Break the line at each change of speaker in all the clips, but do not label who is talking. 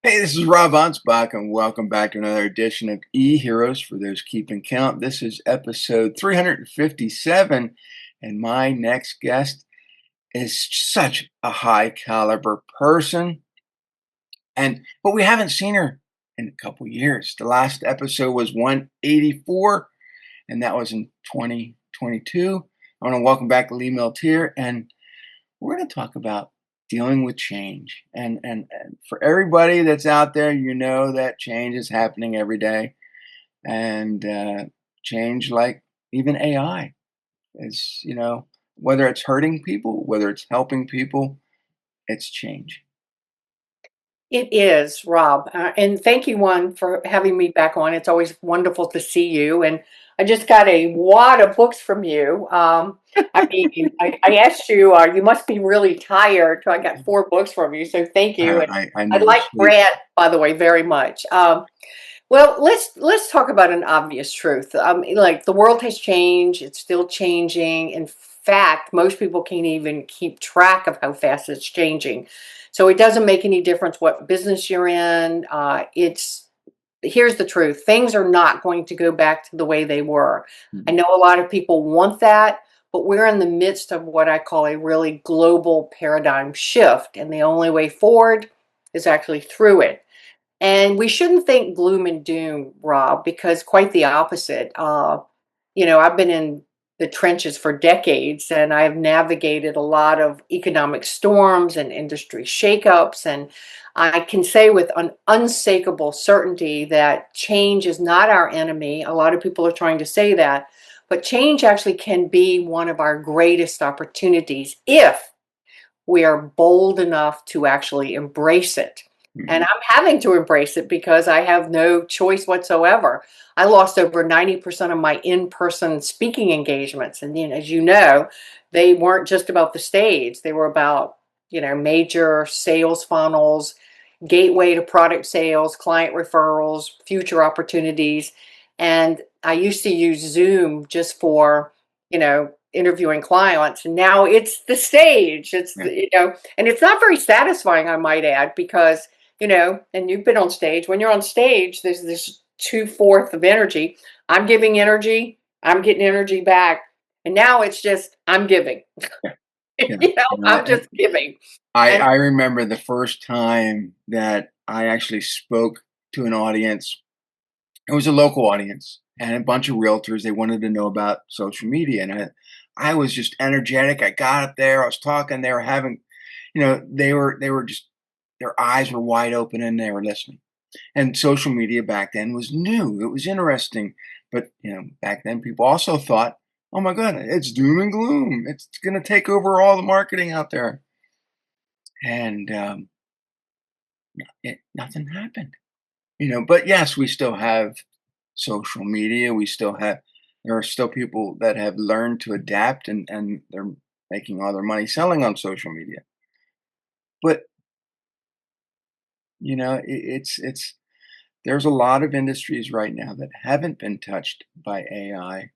Hey, this is Rob Anspach, and welcome back to another edition of E-Heroes for those keeping count. This is episode 357, and my next guest is such a high caliber person, but we haven't seen her in a couple years. The last episode was 184, and that was in 2022. I want to welcome back Lee Milteer, and we're going to talk about dealing with change. And for everybody that's out there, you know that change is happening every day. And change, like even AI, is, whether it's hurting people, whether it's helping people, it's change.
It is, Rob. And thank you, one, for having me back on. It's always wonderful to see you. And I just got a wad of books from you. I asked you, you must be really tired. So I got four books from you. So thank you. And
I
I
never
like
sleep.
Brad, by the way, very much. Well, let's talk about an obvious truth. Like the world has changed; it's still changing. In fact, most people can't even keep track of how fast it's changing. So it doesn't make any difference what business you're in. It's Here's the truth: things are not going to go back to the way they were. I
Mhm.
know a lot of people want that, but we're in the midst of what I call a really global paradigm shift, and the only way forward is actually through it. And we shouldn't think gloom and doom, Rob, because quite the opposite. I've been in the trenches for decades and I've navigated a lot of economic storms and industry shakeups. And I can say with an unshakable certainty that change is not our enemy. A lot of people are trying to say that, but change actually can be one of our greatest opportunities if we are bold enough to actually embrace it. And
Mhm.
I'm having to embrace it because I have no choice whatsoever. I lost over 90% of my in-person speaking engagements. And as you know, they weren't just about the stage. They were about, major sales funnels, gateway to product sales, client referrals, future opportunities. And I used to use Zoom just for, interviewing clients. And now it's the stage.
Yeah.
And it's not very satisfying, I might add, because, and you've been on stage. When you're on stage, there's this two-fourth of energy. I'm giving energy, I'm getting energy back. And now it's just, I'm giving.
Yeah.
I'm just giving. And
I remember the first time that I actually spoke to an audience. It was a local audience and a bunch of realtors. They wanted to know about social media, and I was just energetic. I got up there, I was talking. They were having, they were just, their eyes were wide open and they were listening. And social media back then was new. It was interesting, but back then people also thought, "Oh my God, it's doom and gloom. It's going to take over all the marketing out there." And nothing happened. But yes, we still have social media. There are still people that have learned to adapt, and they're making all their money selling on social media. But, it's there's a lot of industries right now that haven't been touched by AI,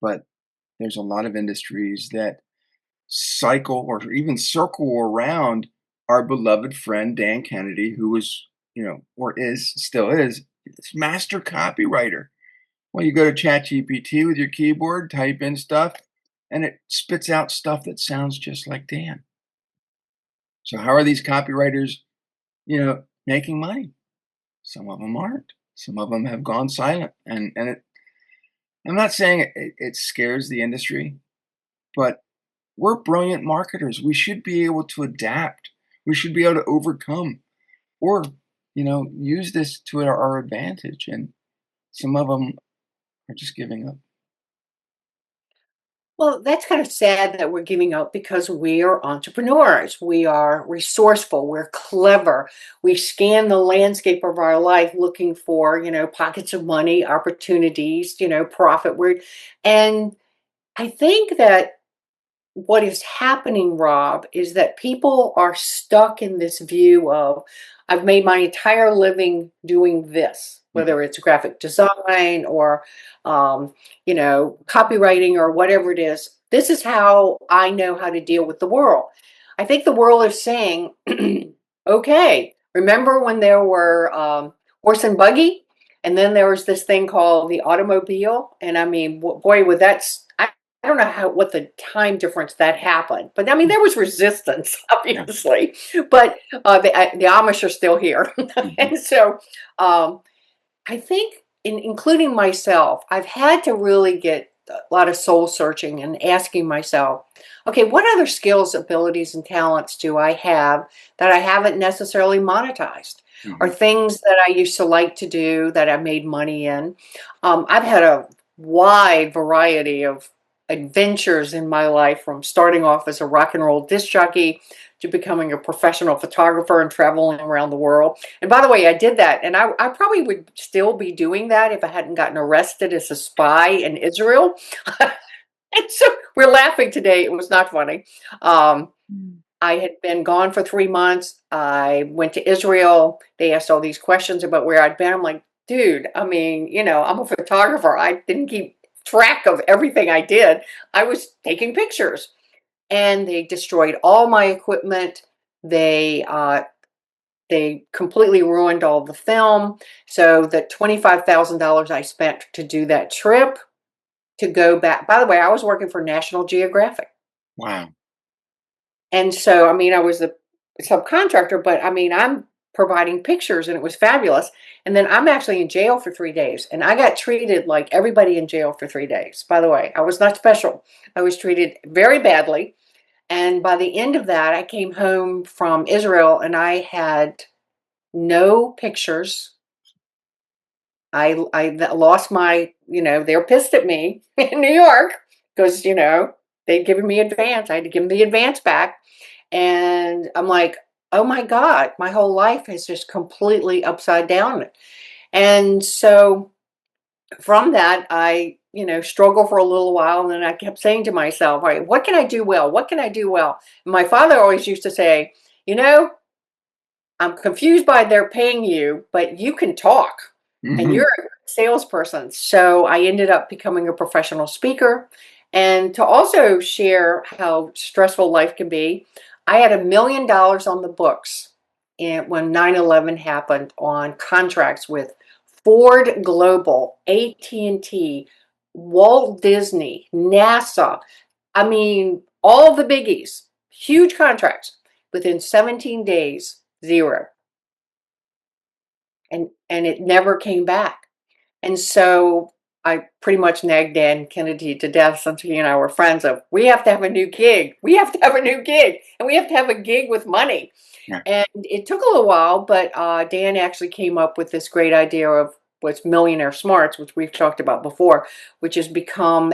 but there's a lot of industries that cycle or even circle around our beloved friend Dan Kennedy, who was, or is still is, this master copywriter. Well, you go to ChatGPT with your keyboard, type in stuff, and it spits out stuff that sounds just like Dan. So how are these copywriters, making money? Some of them aren't. Some of them have gone silent, I'm not saying it scares the industry, but we're brilliant marketers. We should be able to adapt. We should be able to overcome, or use this to our advantage. And some of them are just giving up.
well, that's kind of sad that we're giving up because we are entrepreneurs. We are resourceful. We're clever. We scan the landscape of our life looking for, pockets of money, opportunities, profit. And I think that what is happening, Rob, is that people are stuck in this view of, I've made my entire living doing this,
Mhm.
whether it's graphic design or, copywriting or whatever it is. This is how I know how to deal with the world. I think the world is saying, okay, Remember when there were horse and buggy, and then there was this thing called the automobile? And I mean, boy, with I don't know what the time difference that happened, but I mean, there was resistance,
Yeah.
obviously, but the Amish are still here.
Mhm.
And so um, I think, including myself, I've had to really get a lot of soul searching and asking myself, okay, what other skills, abilities, and talents do I have that I haven't necessarily monetized? Or
Mhm.
things that I used to like to do that I made money in? I've had a wide variety of adventures in my life, from starting off as a rock and roll disc jockey to becoming a professional photographer and traveling around the world. And by the way, I did that, and I probably would still be doing that if I hadn't gotten arrested as a spy in Israel. And so we're laughing today. It was not funny. Um,
Mm.
I had been gone for 3 months. I went to Israel. They asked all these questions about where I'd been. I'm like, dude, I mean, I'm a photographer. I didn't keep track of everything I did. I was taking pictures, and they destroyed all my equipment. They completely ruined all the film. So the $25,000 I spent to do that trip, to go back. By the way, I was working for National Geographic.
Wow.
And so, I mean, I was the subcontractor, but I mean, I'm providing pictures, and it was fabulous. And then I'm actually in jail for 3 days, and I got treated like everybody in jail for 3 days. By the way, I was not special. I was treated very badly. And by the end of that, I came home from Israel, and I had no pictures. I lost my, they were pissed at me in New York because, they'd given me advance. I had to give them the advance back. And I'm like, oh my God, my whole life is just completely upside down. And so from that, I, struggled for a little while. And then I kept saying to myself, all right, what can I do well? What can I do well? And my father always used to say, you know, I'm confused by they're paying you, but you can talk and you're
Mhm.
a salesperson. So I ended up becoming a professional speaker. And to also share how stressful life can be, I had $1 million on the books when 9/11 happened, on contracts with Ford Global, AT&T, Walt Disney, NASA. I mean, all the biggies, huge contracts. Within 17 days, zero. And it never came back. And so I pretty much nagged Dan Kennedy to death, since he and I were friends, of, we have to have a new gig. We have to have a new gig. And we have to have a gig with money.
Yeah.
And it took a little while, but Dan actually came up with this great idea of what's Millionaire Smarts, which we've talked about before, which has become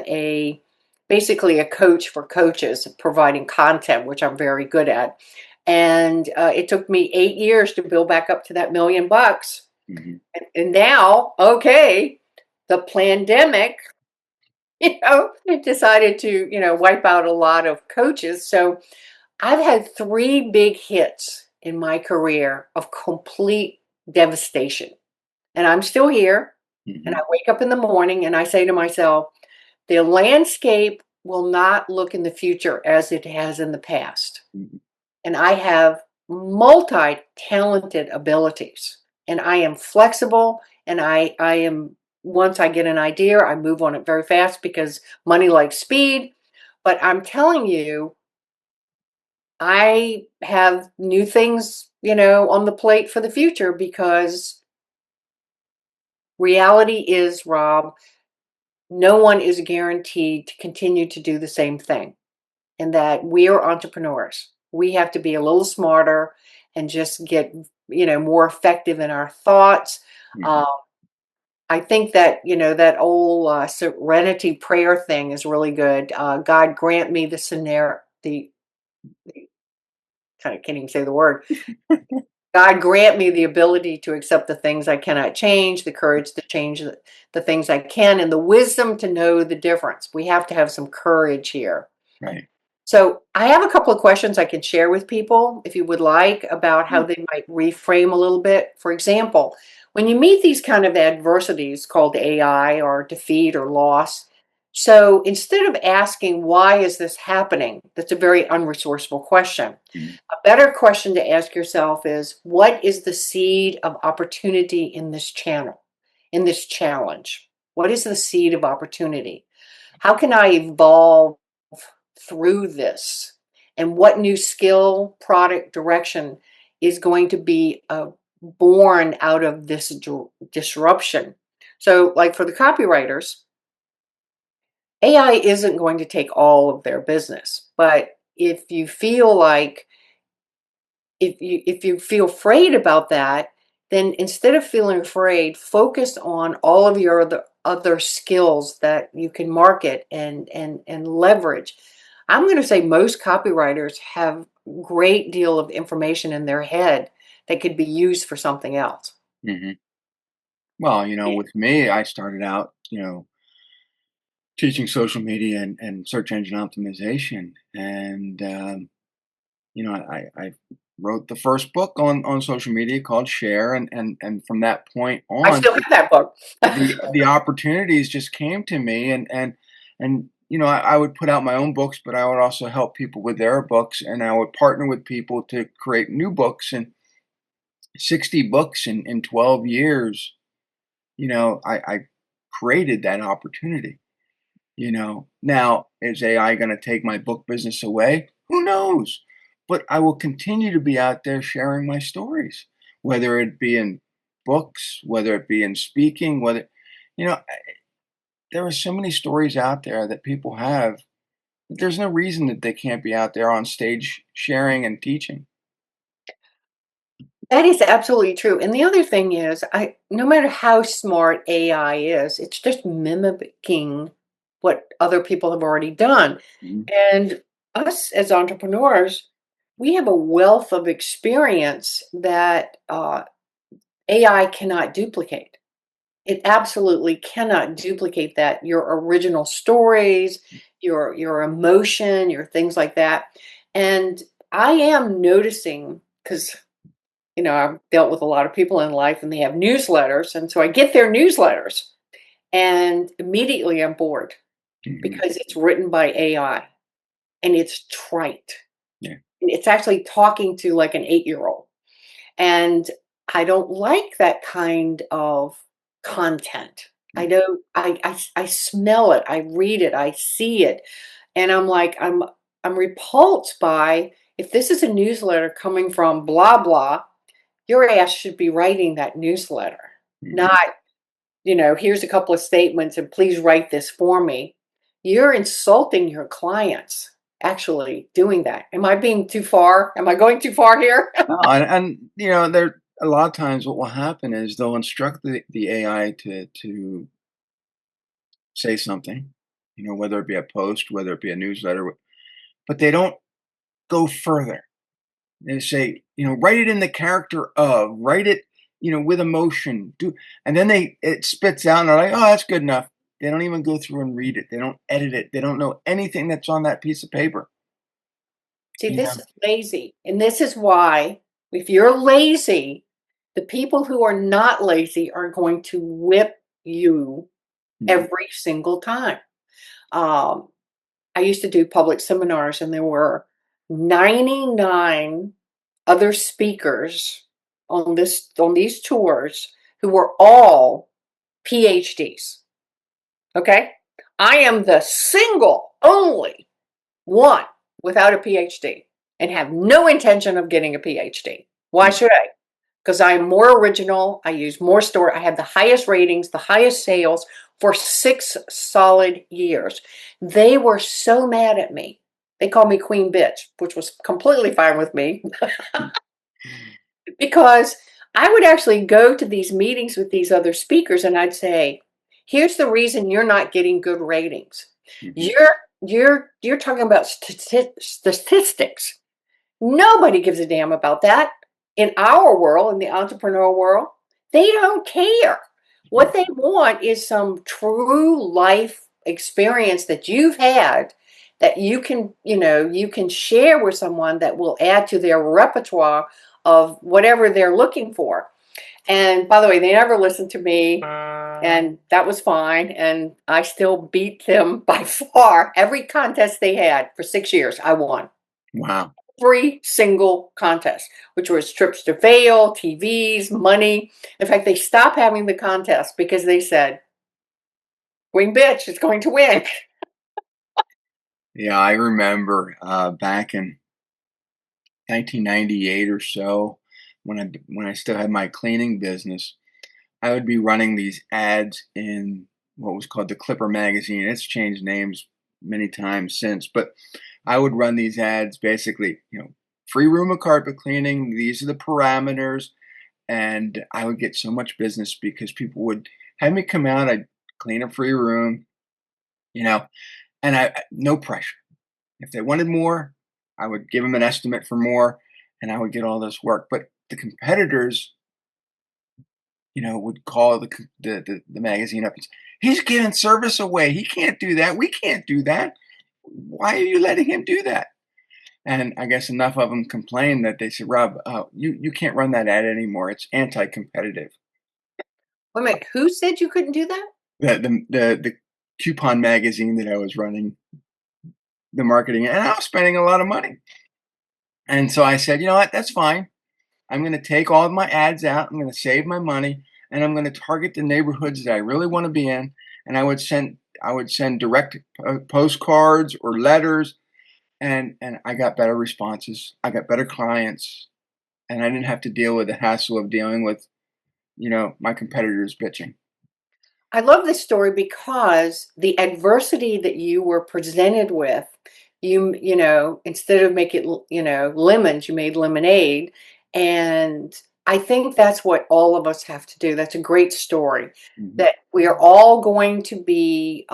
basically a coach for coaches, providing content, which I'm very good at. And it took me 8 years to build back up to that $1 million.
Mhm.
And now, okay, the pandemic, decided to, wipe out a lot of coaches. So I've had three big hits in my career of complete devastation. And I'm still here. And I
Mhm.
wake up in the morning and I say to myself, the landscape will not look in the future as it has in the past.
Mhm.
And I have multi-talented abilities, and I am flexible, and I am, once I get an idea, I move on it very fast because money likes speed. But I'm telling you, I have new things, on the plate for the future, because reality is, Rob, no one is guaranteed to continue to do the same thing. And that we are entrepreneurs. We have to be a little smarter and just get, more effective in our thoughts.
Mhm.
Um, I think that, that old serenity prayer thing is really good. God grant me the scenario, the kind of can't even say the word. God grant me the ability to accept the things I cannot change, the courage to change the things I can, and the wisdom to know the difference. We have to have some courage here.
Right.
So I have a couple of questions I can share with people, if you would like, about how
Yeah.
they might reframe a little bit. For example, when you meet these kind of adversities called AI or defeat or loss, So instead of asking, why is this happening? That's a very unresourceful question.
Mhm.
A better question to ask yourself is, what is the seed of opportunity in this channel, in this challenge? What is the seed of opportunity? How can I evolve through this? And what new skill, product, direction is going to be born out of this disruption? So, like for the copywriters, AI isn't going to take all of their business, but if you feel like if you feel afraid about that, then instead of feeling afraid, focus on all of your other skills that you can market and leverage. I'm going to say most copywriters have great deal of information in their head that could be used for something else.
Mhm. Well, with me, I started out, teaching social media and search engine optimization, and I wrote the first book on social media called Share, and from that point
I
on,
still have that book.
the opportunities just came to me, and I would put out my own books, but I would also help people with their books, and I would partner with people to create new books, and 60 books in 12 years. I created that opportunity. Now, is AI going to take my book business away? Who knows? But I will continue to be out there sharing my stories, whether it be in books, whether it be in speaking, you know, there are so many stories out there that people have. That There's no reason that they can't be out there on stage sharing and teaching.
That is absolutely true. And the other thing is, no matter how smart AI is, it's just mimicking what other people have already done.
Mhm.
And us as entrepreneurs, we have a wealth of experience that AI cannot duplicate. It absolutely cannot duplicate that. Your original stories, your emotion, your things like that. And I am noticing because I've dealt with a lot of people in life and they have newsletters. And so I get their newsletters and immediately I'm bored
Mhm.
because it's written by AI and it's trite.
Yeah.
It's actually talking to like an 8-year old. And I don't like that kind of content. I
Mm.
don't, I smell it, I read it, I see it. And I'm like, I'm repulsed by, if this is a newsletter coming from blah, blah, your ass should be writing that newsletter,
Mhm.
not, here's a couple of statements and please write this for me. You're insulting your clients actually doing that. Am I being too far? Am I going too far here?
No, and there a lot of times what will happen is they'll instruct the AI to say something, whether it be a post, whether it be a newsletter, but they don't go further. They say, write it in the character of, write it, with emotion, and then it spits out, and they're like, oh, that's good enough. They don't even go through and read it. They don't edit it. They don't know anything that's on that piece of paper.
See,
You
this
know,
is lazy. And this is why, if you're lazy, the people who are not lazy are going to whip you
Mhm.
every single time. Um, I used to do public seminars, and there were 99 other speakers on these tours who were all PhDs. Okay? I am the single only one without a PhD and have no intention of getting a PhD. Why should I? Because I'm more original. I use more story. I have the highest ratings, the highest sales for 6 solid years. They were so mad at me. They called me Queen Bitch, which was completely fine with me because I would actually go to these meetings with these other speakers and I'd say, here's the reason you're not getting good ratings.
Mhm.
You're talking about statistics. Nobody gives a damn about that. In our world, in the entrepreneurial world, they don't care. What they want is some true life experience that you've had that you can share with someone that will add to their repertoire of whatever they're looking for. And by the way, they never listened to me, and that was fine. And I still beat them by far. Every contest they had for 6 years, I won.
Wow.
Every single contest, which was trips to Vail, TVs, money. In fact, they stopped having the contest because they said, Queen Bitch is going to win.
Yeah, I remember back in 1998 or so, when I still had my cleaning business, I would be running these ads in what was called the Clipper magazine. It's changed names many times since, but I would run these ads basically, free room of carpet cleaning. These are the parameters, and I would get so much business because people would have me come out. I'd clean a free room, you know, and no pressure. If they wanted more, I would give them an estimate for more, and I would get all this work. But the competitors, would call the magazine up and say, "He's giving service away. He can't do that. We can't do that. Why are you letting him do that?" And I guess enough of them complained that they said, "Rob, you can't run that ad anymore. It's anti-competitive."
Wait a minute, who said you couldn't do that?
The coupon magazine that I was running the marketing, and I was spending a lot of money. And so I said, "You know what? That's fine. I'm going to take all of my ads out. I'm going to save my money, and I'm going to target the neighborhoods that I really want to be in." And I would send direct postcards or letters, and I got better responses. I got better clients, and I didn't have to deal with the hassle of dealing with my competitors bitching.
I love this story because the adversity that you were presented with, instead of make it, lemons, you made lemonade. And I think that's what all of us have to do. That's a great story
Hmm.
that we are all going to be,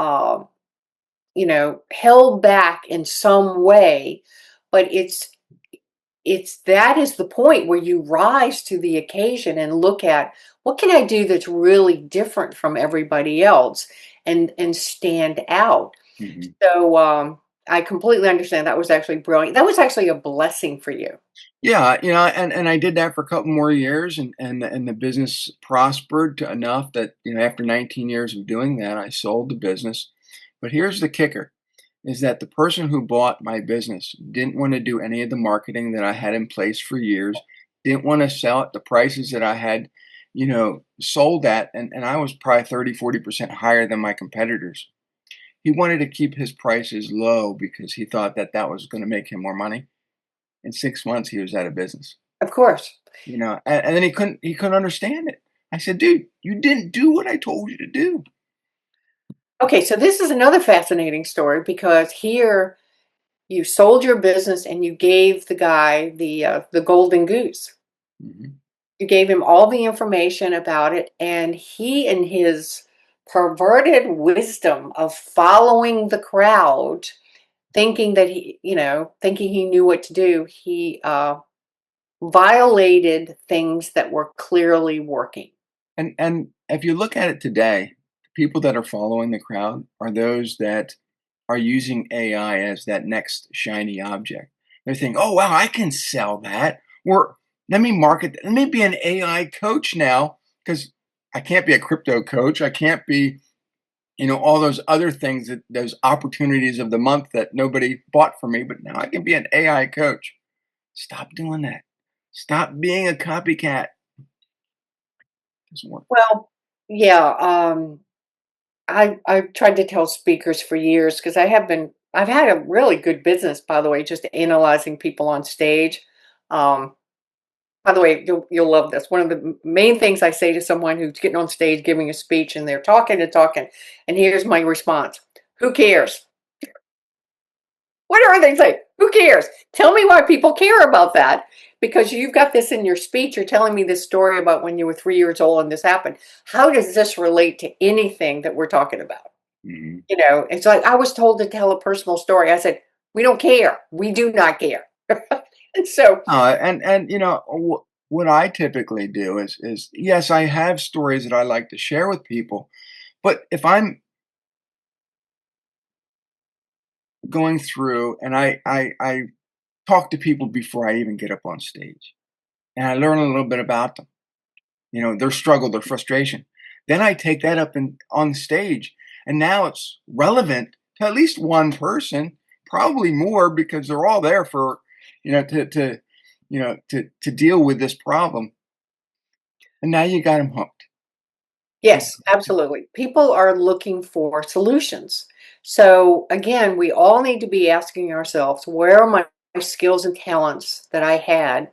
held back in some way, but it's that is the point where you rise to the occasion and look at what can I do that's really different from everybody else and stand out.
Hmm.
So I completely understand. That was actually brilliant. That was actually a blessing for you.
Yeah, and I did that for a couple more years, and the business prospered to enough that after 19 years of doing that, I sold the business. But here's the kicker: is that the person who bought my business didn't want to do any of the marketing that I had in place for years, didn't want to sell at the prices that I had, sold at, and I was probably 30-40% higher than my competitors. He wanted to keep his prices low because he thought that that was going to make him more money. In 6 months, he was out of business.
Of course.
And then he couldn't understand it. I said, "Dude, you didn't do what I told you to do."
Okay, so this is another fascinating story because here you sold your business and you gave the guy the golden goose.
Mhm.
You gave him all the information about it, and he, in his perverted wisdom of following the crowd, thinking that thinking he knew what to do, he violated things that were clearly working.
And if you look at it today, people that are following the crowd are those that are using AI as that next shiny object. They're thinking, "Oh wow, I can sell that." Or let me market that. Let me be an AI coach now because I can't be a crypto coach. I can't be, all those other things that those opportunities of the month that nobody bought for me, but now I can be an AI coach. Stop doing that. Stop being a copycat. Doesn't work.
Well, yeah, I've tried to tell speakers for years because I've had a really good business, by the way, just analyzing people on stage. Um, By the way, you'll love this. One of the main things I say to someone who's getting on stage giving a speech and they're talking and talking, and here's my response: "Who cares? Whatever they say, who cares? Tell me why people care about that." Because you've got this in your speech. You're telling me this story about when you were 3 years old and this happened. How does this relate to anything that we're talking about?
Mhm.
It's like I was told to tell a personal story. I said, "We don't care. We do not care." And so,
And what I typically do is yes, I have stories that I like to share with people, but if I'm going through and I talk to people before I even get up on stage, and I learn a little bit about them. their struggle, their frustration. Then I take that up on stage, and now it's relevant to at least one person, probably more because they're all there for, to deal with this problem. And now you got them hooked.
Yes, absolutely. People are looking for solutions. So again, we all need to be asking ourselves, where are my skills and talents that I had?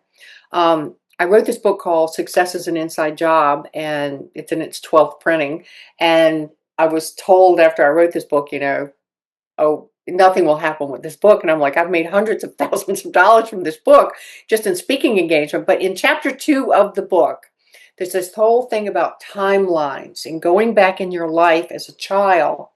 I wrote this book called Success is an Inside Job, and it's in its 12th printing. And I was told after I wrote this book, oh, nothing will happen with this book. And I'm like, I've made hundreds of thousands of dollars from this book just in speaking engagement. But in chapter 2 of the book, there's this whole thing about timelines and going back in your life as a child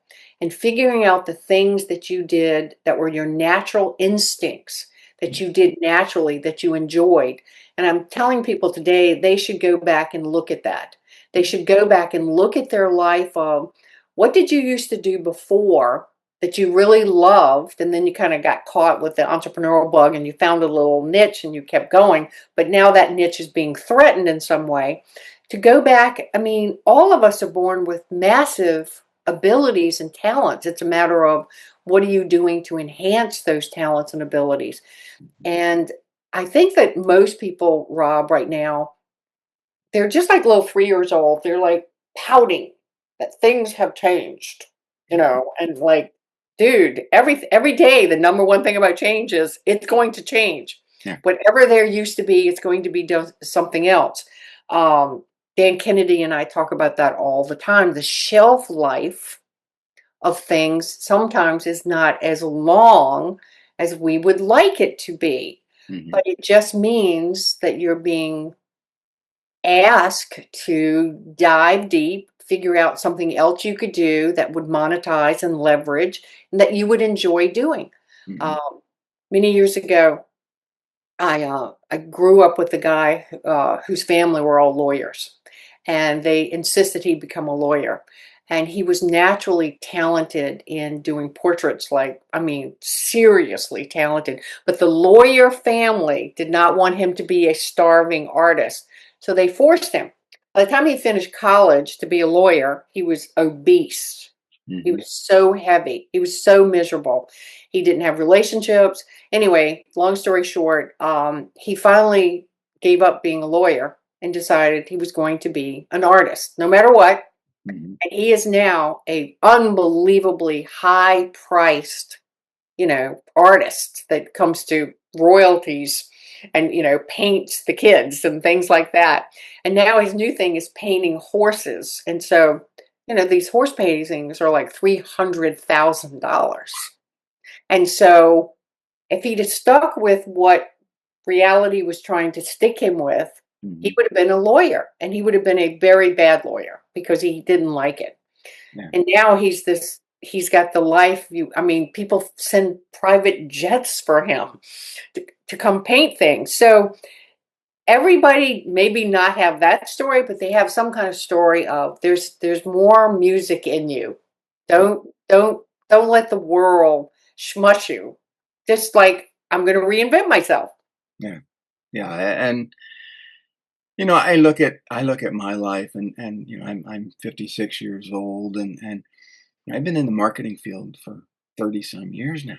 and figuring out the things that you did that were your natural instincts, that you did naturally, that you enjoyed. And I'm telling people today they should go back and look at that. They should go back and look at their life of what did you used to do before that you really loved, and then you kind of got caught with the entrepreneurial bug and you found a little niche and you kept going, but now that niche is being threatened in some way. To go back, I mean, all of us are born with massive abilities and talents. It's a matter of what are you doing to enhance those talents and abilities. And I think that most people, Rob, right now, they're just like little 3 years old. They're like pouting that things have changed, and like, dude, every day the number one thing about change is it's going to change.
Yeah.
Whatever there used to be, it's going to be something else. Um, Dan Kennedy and I talk about that all the time. The shelf life of things sometimes is not as long as we would like it to be,
Hmm.
but it just means that you're being ask to dive deep, figure out something else you could do that would monetize and leverage and that you would enjoy doing.
Hmm.
Um, Many years ago, I grew up with a guy whose family were all lawyers, and they insisted he become a lawyer. And he was naturally talented in doing portraits, like, I mean, seriously talented. But the lawyer family did not want him to be a starving artist. So they forced him. By the time he finished college to be a lawyer, he was obese. He
Hmm.
was so heavy. He was so miserable. He didn't have relationships. Anyway, long story short, he finally gave up being a lawyer and decided he was going to be an artist, no matter what.
Hmm.
And he is now a unbelievably high priced, artist that comes to royalties and, paints the kids and things like that. And now his new thing is painting horses. And so, these horse paintings are like $300,000. And so if he'd have stuck with what reality was trying to stick him with, he
Hmm.
would have been a lawyer, and he would have been a very bad lawyer because he didn't like it.
Yeah.
And now he's got the life I mean, people send private jets for him to come paint things. So everybody maybe not have that story, but they have some kind of story of there's more music in you. Don't let the world smush you. Just like, I'm going to reinvent myself.
Yeah. Yeah. And I look at my life, and I'm 56 years old, and I've been in the marketing field for 30 some years now.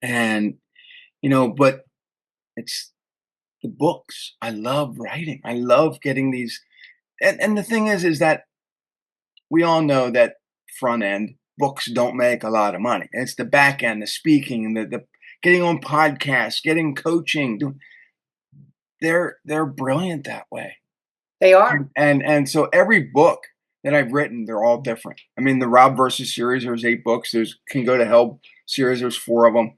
And but it's the books. I love writing. I love getting these, and the thing is that we all know that front end books don't make a lot of money. It's the back end, the speaking, the getting on podcasts, getting coaching. They're brilliant that way.
They are.
And so every book that I've written, they're all different. I mean, the Rob versus series, there's 8 books. There's Can Go to Hell series, there's 4 of them.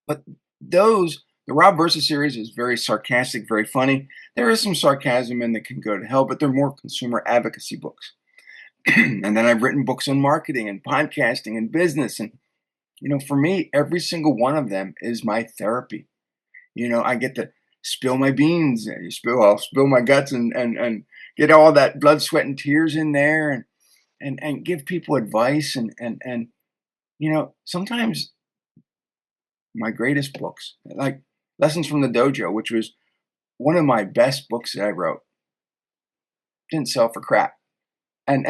But the Rob versus series is very sarcastic, very funny. There is some sarcasm in the Can Go to Hell, but they're more consumer advocacy books. And then I've written books on marketing and podcasting and business. And, for me, every single one of them is my therapy. I get to spill my beans, I'll spill my guts, and get all that blood, sweat, and tears in there, and give people advice, and sometimes my greatest books, like Lessons from the Dojo, which was one of my best books that I wrote didn't sell for crap. And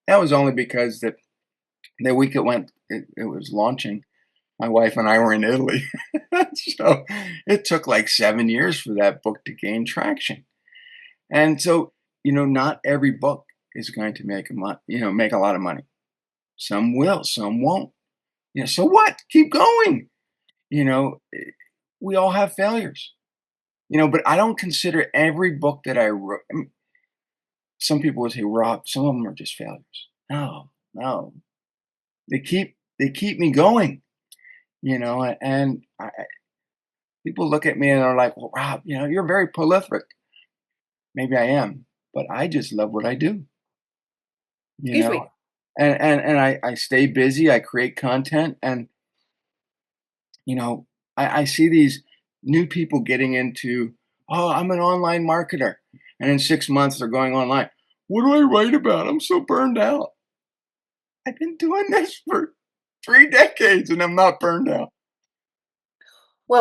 that was only because the week it was launching, my wife and I were in Italy. So it took like 7 years for that book to gain traction. And so, not every book is going to make a lot of money. Some will, some won't. So what? Keep going. You know, eh, we all have failures. But I don't consider every book that I wrote. Some people would say, Rob, some of them are just failures. No, no. They keep me going, and people look at me and are like, well, Rob, you're very prolific. Maybe I am, but I just love what I do, you
Excuse me.
know, and I stay busy. I create content, and you know, I see these new people getting into, oh, I'm an online marketer, and in 6 months they're going online. What do I write about? I'm so burned out. I've been doing this for 3 decades, and I'm not burned out.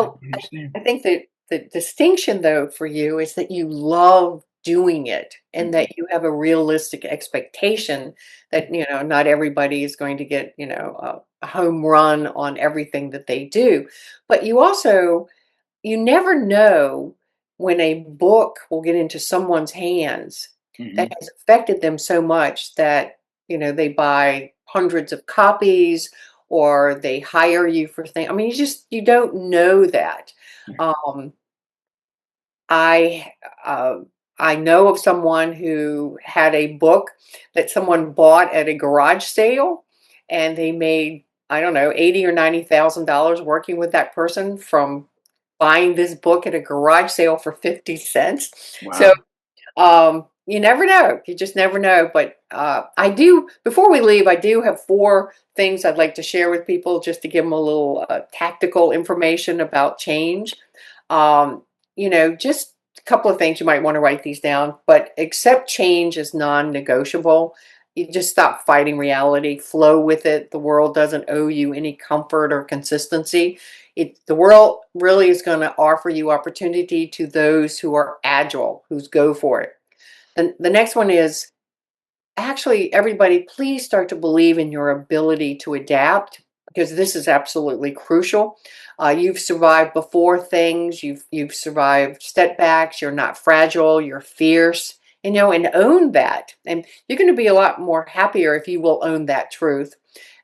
I
Well,
don't understand.
I think that the distinction, though, for you is that you love doing it and
Mhm,
that you have a realistic expectation that, not everybody is going to get, a home run on everything that they do. But you never know when a book will get into someone's hands that
mhm,
has affected them so much that, they buy hundreds of copies or they hire you for things. I mean, you don't know that.
yeah,
Um, I uh, I know of someone who had a book that someone bought at a garage sale, and they made, I don't know, 80 or $90,000 working with that person from buying this book at a garage sale for 50 cents. So
wow.
you never know. You just never know. But I do, before we leave, I do have four things I'd like to share with people just to give them a little tactical information about change. Um, just a couple of things you might want to write these down, but accept change as non negotiable. You just stop fighting reality, flow with it. The world doesn't owe you any comfort or consistency. The world really is going to offer you opportunity to those who are agile, who's go for it. And the next one is actually, everybody, please start to believe in your ability to adapt because this is absolutely crucial. You've survived before things. You've survived setbacks. You're not fragile. You're fierce. And own that. And you're going to be a lot more happier if you will own that truth.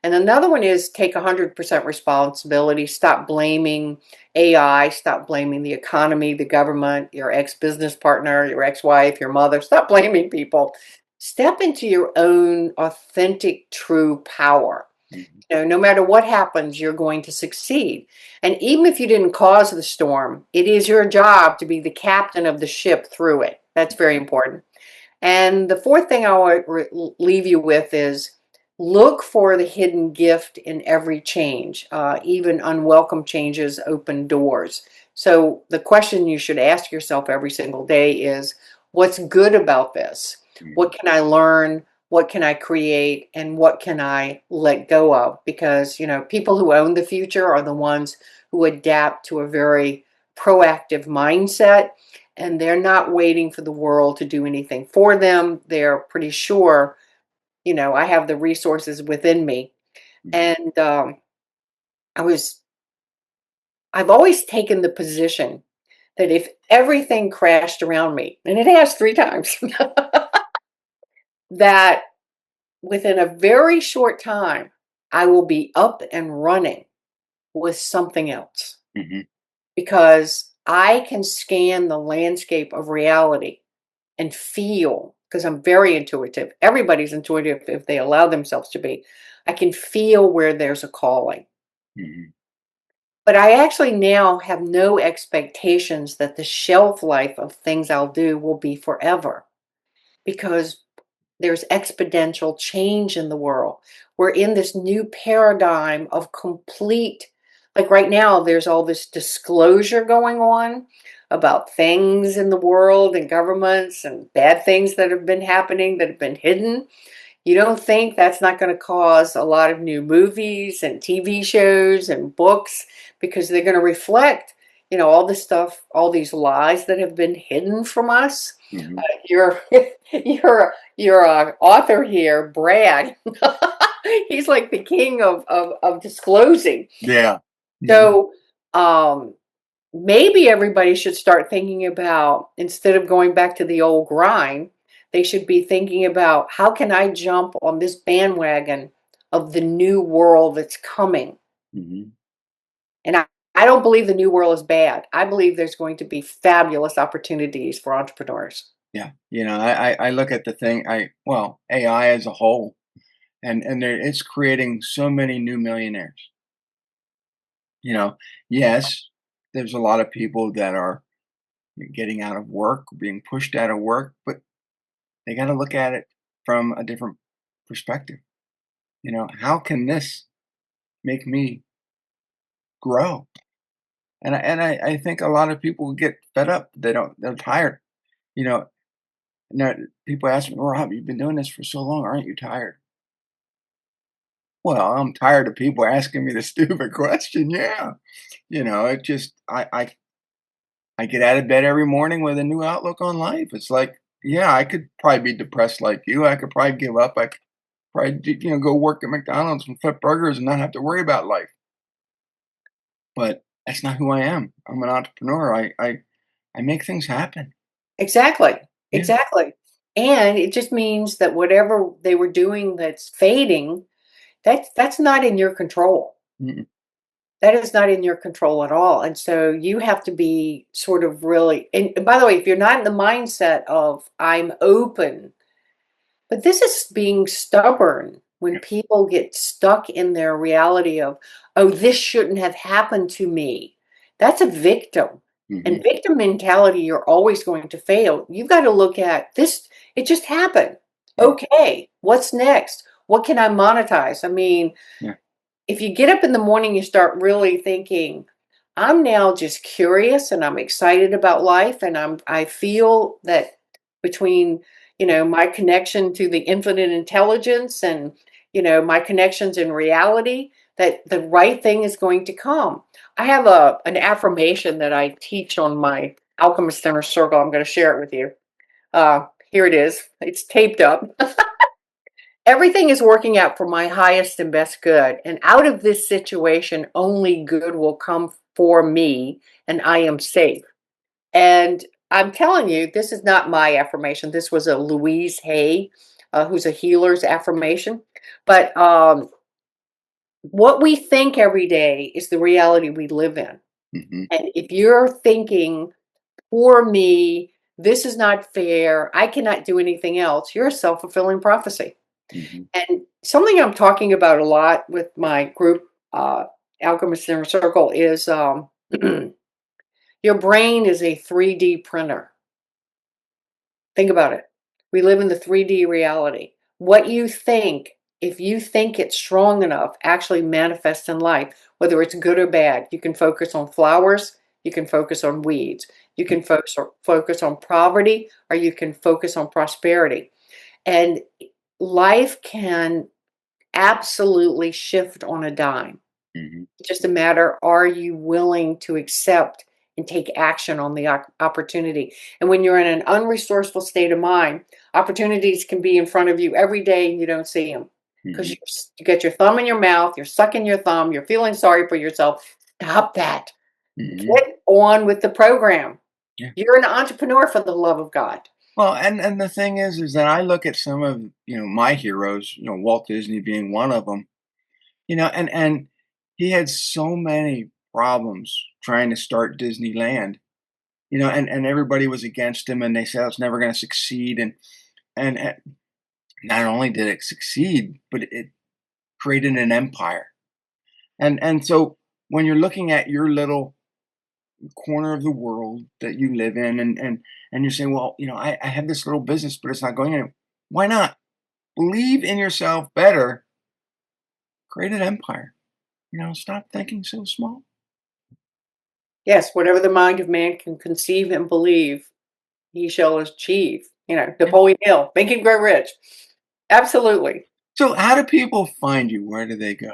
And another one is take 100% responsibility. Stop blaming AI. Stop blaming the economy, the government, your ex-business partner, your ex-wife, your mother. Stop blaming people. Step into your own authentic, true power.
Mhm,
No matter what happens, you're going to succeed. And even if you didn't cause the storm, it is your job to be the captain of the ship through it. That's very important. And the fourth thing I want leave you with is look for the hidden gift in every change. Even unwelcome changes open doors. So the question you should ask yourself every single day is, what's good about this? What
mhm,
can I learn? What can I create? And what can I let go of? Because, people who own the future are the ones who adapt to a very proactive mindset, and they're not waiting for the world to do anything for them. They're pretty sure, I have the resources within me.
mhm,
And I was, I've always taken the position that if everything crashed around me, and it has three times, that within a very short time, I will be up and running with something else
mhm,
because I can scan the landscape of reality and feel, because I'm very intuitive. Everybody's intuitive if they allow themselves to be. I can feel where there's a calling.
mhm,
But I actually now have no expectations that the shelf life of things I'll do will be forever because there's exponential change in the world. We're in this new paradigm of complete, like right now, there's all this disclosure going on about things in the world and governments and bad things that have been happening that have been hidden. You don't think that's not going to cause a lot of new movies and TV shows and books because they're going to reflect, all this stuff, all these lies that have been hidden from us.
Hmm.
Your your author here, Brad, he's like the king of disclosing.
Yeah. Hmm.
So maybe everybody should start thinking about, instead of going back to the old grind, they should be thinking about, how can I jump on this bandwagon of the new world that's coming?
Hmm.
And I don't believe the new world is bad. I believe there's going to be fabulous opportunities for entrepreneurs.
Yeah. I look at the thing, well, AI as a whole, and it's creating so many new millionaires. You know, yes, there's a lot of people that are getting out of work, being pushed out of work, but they got to look at it from a different perspective. How can this make me grow? And I think a lot of people get fed up. They're tired. You know, now people ask me, Rob, you've been doing this for so long, aren't you tired? Well, I'm tired of people asking me the stupid question. Yeah. It just I get out of bed every morning with a new outlook on life. It's like, yeah, I could probably be depressed like you. I could probably give up. I could probably go work at McDonald's and flip burgers and not have to worry about life. But that's not who I am. I'm an entrepreneur. I make things happen.
Exactly.
Yeah.
Exactly. And it just means that whatever they were doing that's fading, that's not in your control.
Mm-mm.
That is not in your control at all. And so you have to be sort of really, and by the way, if you're not in the mindset of I'm open, but this is being stubborn when
Yeah.
people get stuck in their reality of, oh, this shouldn't have happened to me. That's a victim.
Hmm.
And victim mentality, you're always going to fail. You've got to look at this, it just happened.
Yeah.
Okay, what's next? What can I monetize? I mean,
Yeah.
if you get up in the morning, you start really thinking, I'm now just curious and I'm excited about life, and I feel that between, my connection to the infinite intelligence and, my connections in reality, that the right thing is going to come. I have an affirmation that I teach on my Alchemist Inner Circle. I'm going to share it with you. Here it is. It's taped up. Everything is working out for my highest and best good. And out of this situation, only good will come for me, and I am safe. And I'm telling you, this is not my affirmation. This was a Louise Hay, who's a healer's affirmation. But what we think every day is the reality we live in.
Hmm.
And if you're thinking, poor me, this is not fair, I cannot do anything else, you're a self fulfilling prophecy.
Hmm.
And something I'm talking about a lot with my group, Alchemist Inner Circle, is your brain is a 3D printer. Think about it. We live in the 3D reality. What you think, if you think it's strong enough, actually manifests in life, whether it's good or bad. You can focus on flowers, you can focus on weeds, you can focus on poverty, or you can focus on prosperity. And life can absolutely shift on a dime.
Hmm.
It's just a matter, are you willing to accept and take action on the opportunity? And when you're in an unresourceful state of mind, opportunities can be in front of you every day and you don't see them because
Hmm.
you get your thumb in your mouth, you're sucking your thumb, you're feeling sorry for yourself. Stop that.
Hmm.
Get on with the program.
Yeah.
You're an entrepreneur, for the love of God.
Well, and the thing is that I look at some of my heroes. Walt Disney being one of them. And he had so many problems trying to start Disneyland. And everybody was against him, and they said it's never going to succeed. And not only did it succeed, but it created an empire. And so when you're looking at your little corner of the world that you live in, and you're saying, well, I have this little business, but it's not going anywhere. Why not? Believe in yourself better, create an empire. Stop thinking so small.
Yes, whatever the mind of man can conceive and believe, he shall achieve.
Yeah.
Napoleon Hill, Think and Grow Rich. Absolutely.
So how do people find you? Where do they go?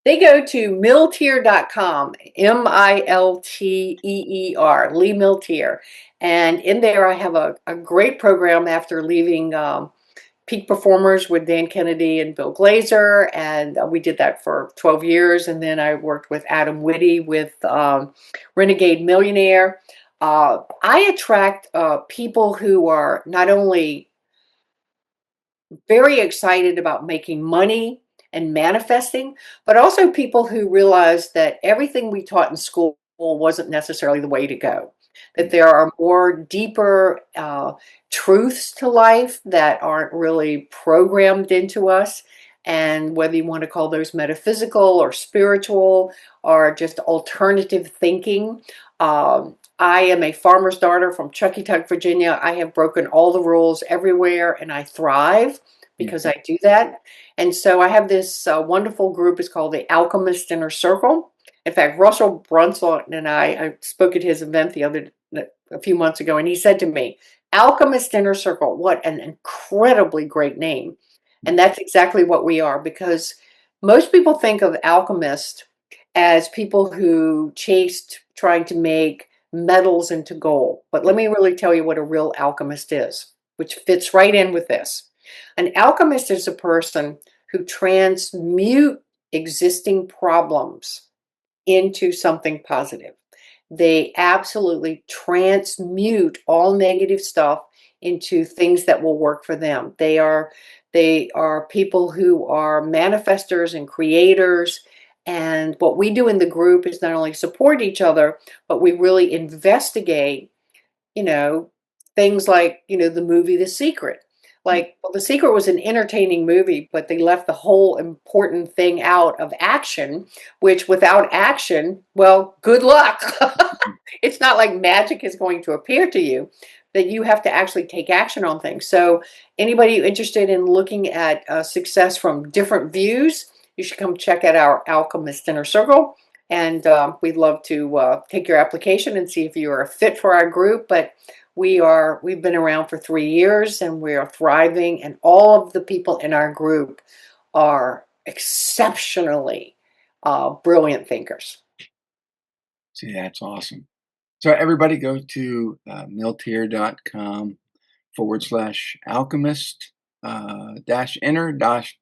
They go to milteer.com, Milteer, Lee Milteer. And in there, I have a great program after leaving Peak Performers with Dan Kennedy and Bill Glazer. And we did that for 12 years. And then I worked with Adam Whitty with Renegade Millionaire. I attract people who are not only very excited about making money and manifesting, but also people who realize that everything we taught in school wasn't necessarily the way to go. That there are more deeper truths to life that aren't really programmed into us. And whether you want to call those metaphysical or spiritual or just alternative thinking. I am a farmer's daughter from Chuckytuck, Virginia. I have broken all the rules everywhere and I thrive because I do that. And so I have this wonderful group. It's called the Alchemist Inner Circle. In fact, Russell Brunson and I spoke at his event a few months ago, and he said to me, Alchemist Inner Circle, what an incredibly great name. And that's exactly what we are, because most people think of alchemists as people who chased trying to make metals into gold. But let me really tell you what a real alchemist is, which fits right in with this. An alchemist is a person who transmute existing problems into something positive. They absolutely transmute all negative stuff into things that will work for them. They are people who are manifestors and creators. And what we do in the group is not only support each other, but we really investigate, you know, things like, the movie The Secret. Like, well, The Secret was an entertaining movie, but they left the whole important thing out of action, which without action, well, good luck. It's not like magic is going to appear to you, that you have to actually take action on things. So anybody interested in looking at success from different views, you should come check out our Alchemist Inner Circle. And we'd love to take your application and see if you are a fit for our group. But we've been around for 3 years and we are thriving, and all of the people in our group are exceptionally brilliant thinkers.
See, that's awesome. So everybody go to milteer.com/alchemist dash inner dash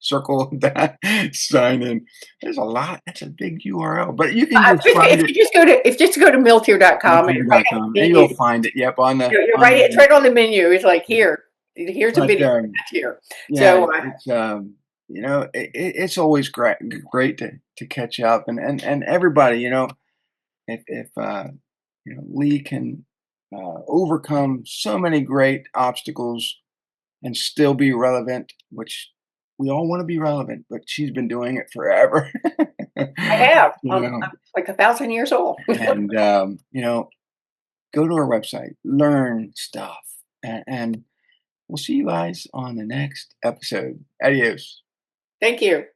circle sign in. There's a lot. That's a big URL, but you can just find it.
If you just go to milteer.com, and right on
Milteer.com,
the
and
menu,
you'll find it. Yep, on the
you're
on
right.
the
It's right on the menu. It's like here's a
but
video that's here.
yeah,
So
it's it's always great to catch up and everybody, if Lee can overcome so many great obstacles and still be relevant, which we all want to be relevant, but she's been doing it forever.
I have.
you
I'm
know,
like 1,000 years old.
and go to our website, learn stuff, and we'll see you guys on the next episode. Adios.
Thank you.